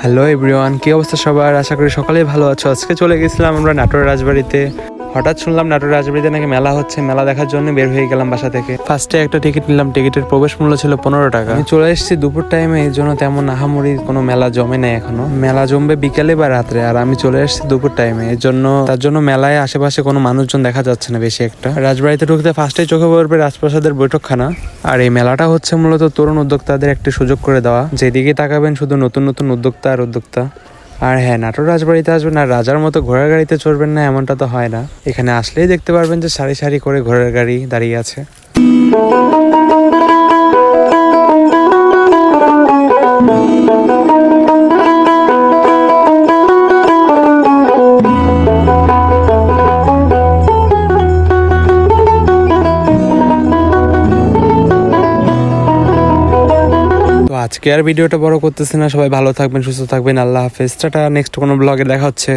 Hello everyone, কি অবস্থা সবার? আশা করি সকালেই ভালো আছো। আজকে চলে গেছিলাম আমরা নাটোর রাজবাড়িতে। হঠাৎ শুনলাম নাটোর রাজবাড়িতে নাকি মেলা হচ্ছে। মেলা দেখার জন্য বের হয়ে গেলাম বাসা থেকে। ফার্স্টে একটা টিকিট নিলাম, টিকিটের প্রবেশ মূল্য ছিল 15 টাকা। আমি চলে এসেছি দুপুর টাইমে, এই জন্য তেমন আহামরি কোনো মেলা জমে নেই এখনো। মেলা জমবে বিকেলে বা রাত্রে, আর আমি চলে এসেছি দুপুর টাইমে, তার জন্য মেলায় আশেপাশে কোনো মানুষজন দেখা যাচ্ছে না বেশি একটা। রাজবাড়িতে ঢুকতে ফার্স্টে চোখে পড়বে রাজপ্রাসাদের বৈঠকখানা। আর এই মেলাটা হচ্ছে মূলত তরুণ উদ্যোক্তাদের একটি সুযোগ করে দেওয়া, যেদিকে তাকাবেন শুধু নতুন নতুন উদ্যোক্তা আর উদ্যোক্তা। আর হ্যাঁ, নাটোর রাজবাড়িতে আসবেন আর রাজার মতো ঘোড়ার গাড়িতে চড়বেন না এমনটা তো হয় না। এখানে আসলেই দেখতে পারবেন যে সারি সারি করে ঘোড়ার গাড়ি দাঁড়িয়ে আছে। তো আজকে আর ভিডিওটা বড় করতেছি না, সবাই ভালো থাকবেন, সুস্থ থাকবেন, আল্লাহ হাফেজ, টাটা। নেক্সট কোনো ব্লগে দেখা হচ্ছে।